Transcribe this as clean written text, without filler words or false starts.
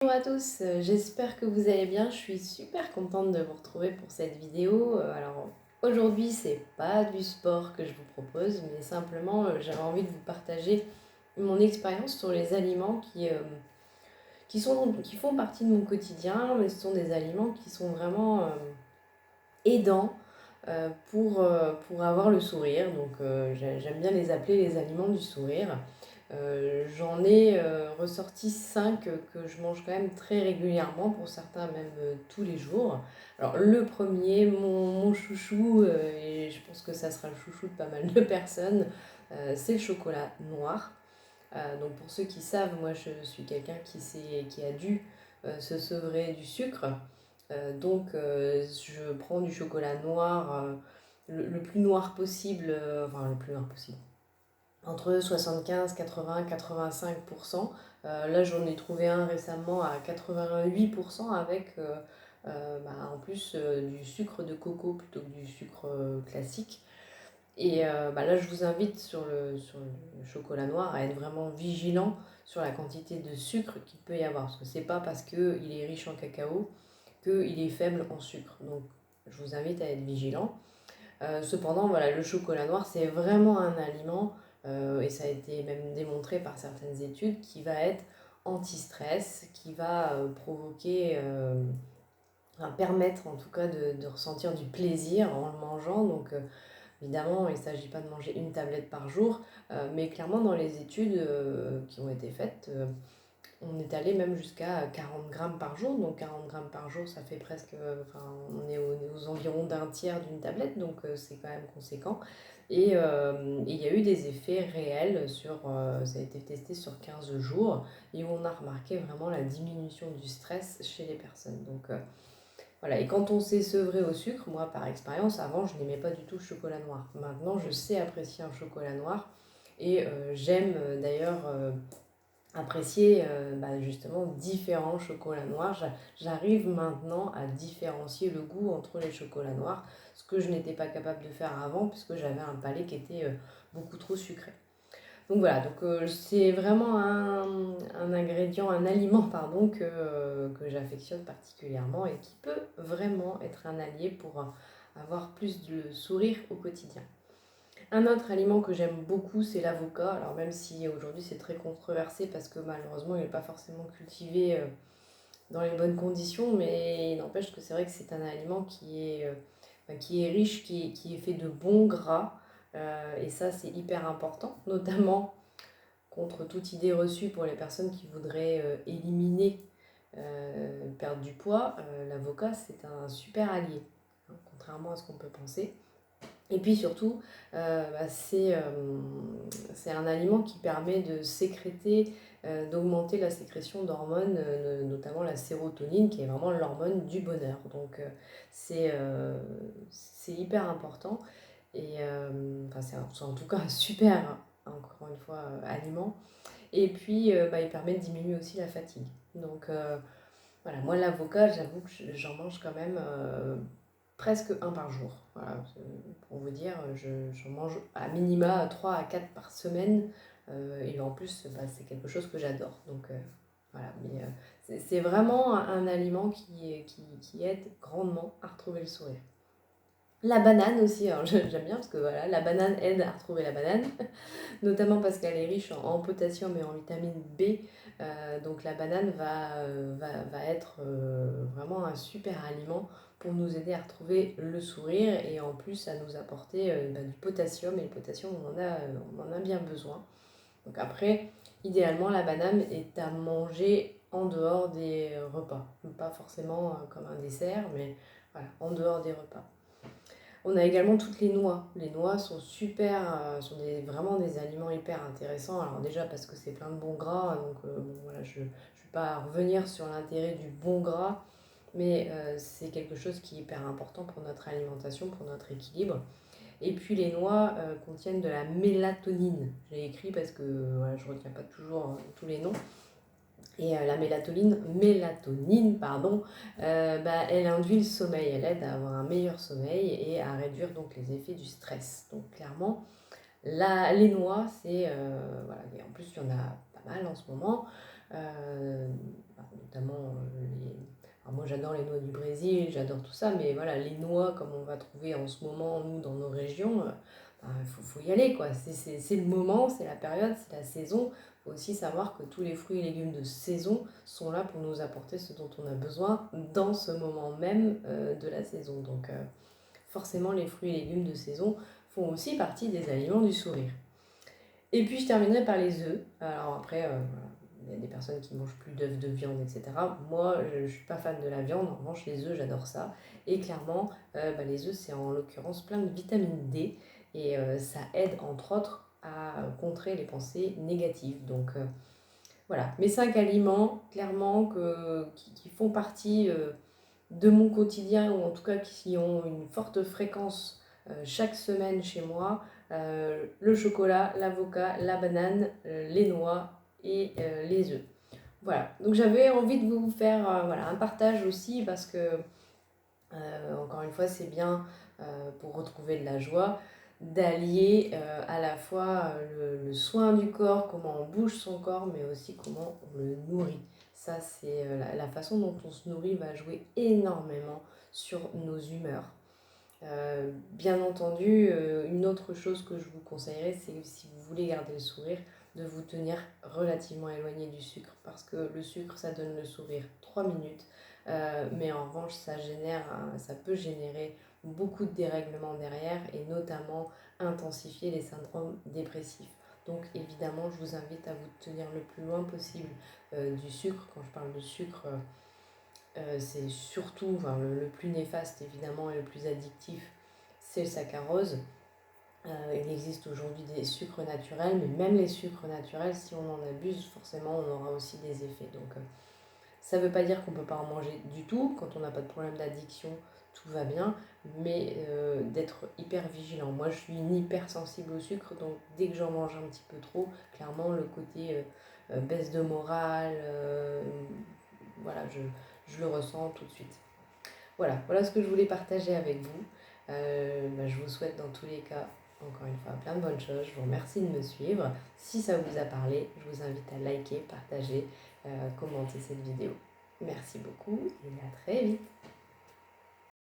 Bonjour à tous, j'espère que vous allez bien. Je suis super contente de vous retrouver pour cette vidéo. Alors aujourd'hui, c'est pas du sport que je vous propose, mais simplement j'avais envie de vous partager mon expérience sur les aliments qui font partie de mon quotidien, mais ce sont des aliments qui sont vraiment aidants pour avoir le sourire. Donc j'aime bien les appeler les aliments du sourire. J'en ai ressorti 5 que je mange quand même très régulièrement, pour certains même tous les jours. Alors le premier, mon chouchou, et je pense que ça sera le chouchou de pas mal de personnes, c'est le chocolat noir. Donc pour ceux qui savent, moi je suis quelqu'un qui a dû se sevrer du sucre. Donc je prends du chocolat noir, le plus noir possible, enfin le plus noir possible, entre 75, 80, 85%. Là, j'en ai trouvé un récemment à 88% avec en plus du sucre de coco plutôt que du sucre classique. Et là, je vous invite sur le chocolat noir à être vraiment vigilant sur la quantité de sucre qu'il peut y avoir. Parce que c'est pas parce qu'il est riche en cacao qu'il est faible en sucre. Donc, je vous invite à être vigilant. Cependant, voilà, le chocolat noir, c'est vraiment un aliment, et ça a été même démontré par certaines études, qui va être anti-stress, qui va permettre en tout cas de ressentir du plaisir en le mangeant. Donc évidemment, il ne s'agit pas de manger une tablette par jour, mais clairement dans les études qui ont été faites, on est allé même jusqu'à 40 grammes par jour. Donc 40 grammes par jour, ça fait presque, enfin, on est aux environs d'un tiers d'une tablette, donc c'est quand même conséquent. Et il y a eu des effets réels ça a été testé sur 15 jours, et on a remarqué vraiment la diminution du stress chez les personnes. Donc voilà, et quand on s'est sevré au sucre, moi par expérience, avant je n'aimais pas du tout le chocolat noir. Maintenant je sais apprécier un chocolat noir, et j'aime d'ailleurs apprécier justement différents chocolats noirs. J'arrive maintenant à différencier le goût entre les chocolats noirs, ce que je n'étais pas capable de faire avant puisque j'avais un palais qui était beaucoup trop sucré. Donc voilà, c'est vraiment un ingrédient, un aliment pardon, que j'affectionne particulièrement et qui peut vraiment être un allié pour avoir plus de sourire au quotidien. Un autre aliment que j'aime beaucoup, c'est l'avocat. Alors même si aujourd'hui c'est très controversé parce que malheureusement il n'est pas forcément cultivé dans les bonnes conditions, mais il n'empêche que c'est vrai que c'est un aliment qui est riche, qui est fait de bons gras. Et ça c'est hyper important, notamment contre toute idée reçue pour les personnes qui voudraient éliminer, perdre du poids. L'avocat c'est un super allié, hein, contrairement à ce qu'on peut penser. Et puis surtout, c'est un aliment qui permet de sécréter, d'augmenter la sécrétion d'hormones, notamment la sérotonine, qui est vraiment l'hormone du bonheur. Donc c'est hyper important. Et c'est en tout cas un super, encore une fois, aliment. Et puis il permet de diminuer aussi la fatigue. Donc voilà, moi l'avocat, j'avoue que j'en mange quand même presque un par jour. Voilà, pour vous dire, j'en mange à minima 3 à 4 par semaine. Et en plus, c'est quelque chose que j'adore. Donc voilà, mais c'est vraiment un aliment qui aide grandement à retrouver le sourire. La banane aussi, alors j'aime bien parce que voilà, la banane aide à retrouver la banane, notamment parce qu'elle est riche en potassium et en vitamine B. Donc la banane va être vraiment un super aliment pour nous aider à retrouver le sourire, et en plus à nous apporter du potassium. Et le potassium, on en a bien besoin. Donc après, idéalement, la banane est à manger en dehors des repas. Pas forcément comme un dessert, mais voilà, en dehors des repas. On a également toutes les noix. Les noix sont vraiment des aliments hyper intéressants. Alors déjà parce que c'est plein de bons gras, donc voilà, je ne vais pas revenir sur l'intérêt du bon gras, mais c'est quelque chose qui est hyper important pour notre alimentation, pour notre équilibre. Et puis les noix contiennent de la mélatonine. J'ai écrit parce que voilà, je ne retiens pas toujours tous les noms. Et la mélatonine, pardon, elle induit le sommeil, elle aide à avoir un meilleur sommeil et à réduire donc les effets du stress. Donc clairement, les noix, voilà, et en plus il y en a pas mal en ce moment. notamment alors moi j'adore les noix du Brésil, j'adore tout ça, mais voilà, les noix comme on va trouver en ce moment, nous, dans nos régions, faut y aller, quoi. C'est le moment, c'est la période, c'est la saison. Il faut aussi savoir que tous les fruits et légumes de saison sont là pour nous apporter ce dont on a besoin dans ce moment même de la saison. Donc forcément, les fruits et légumes de saison font aussi partie des aliments du sourire. Et puis je terminerai par les œufs. Alors après, voilà, il y a des personnes qui mangent plus d'œufs, de viande, etc. Moi, je ne suis pas fan de la viande. En revanche, les œufs, j'adore ça. Et clairement, les œufs, c'est en l'occurrence plein de vitamine D. Et ça aide, entre autres, à contrer les pensées négatives. Donc voilà, mes 5 aliments, clairement, qui font partie de mon quotidien, ou en tout cas qui ont une forte fréquence chaque semaine chez moi. Le chocolat, l'avocat, la banane, les noix et les œufs. Voilà, donc j'avais envie de vous faire voilà, un partage aussi parce que, encore une fois, c'est bien pour retrouver de la joie d'allier à la fois le soin du corps, comment on bouge son corps, mais aussi comment on le nourrit. Ça, c'est la façon dont on se nourrit va jouer énormément sur nos humeurs. Bien entendu, une autre chose que je vous conseillerais, c'est si vous voulez garder le sourire, de vous tenir relativement éloigné du sucre. Parce que le sucre, ça donne le sourire 3 minutes. Mais en revanche, ça peut générer beaucoup de dérèglements derrière et notamment intensifier les syndromes dépressifs. Donc évidemment, je vous invite à vous tenir le plus loin possible du sucre. Quand je parle de sucre, c'est surtout, enfin, le plus néfaste évidemment et le plus addictif, c'est le saccharose. Il existe aujourd'hui des sucres naturels, mais même les sucres naturels, si on en abuse, forcément on aura aussi des effets. Donc ça ne veut pas dire qu'on ne peut pas en manger du tout. Quand on n'a pas de problème d'addiction, tout va bien, mais d'être hyper vigilant. Moi je suis une hypersensible au sucre, donc dès que j'en mange un petit peu trop, clairement le côté baisse de morale, voilà, je le ressens tout de suite. Voilà ce que je voulais partager avec vous. Je vous souhaite dans tous les cas, encore une fois, plein de bonnes choses. Je vous remercie de me suivre. Si ça vous a parlé, je vous invite à liker, partager, commenter cette vidéo. Merci beaucoup et à très vite.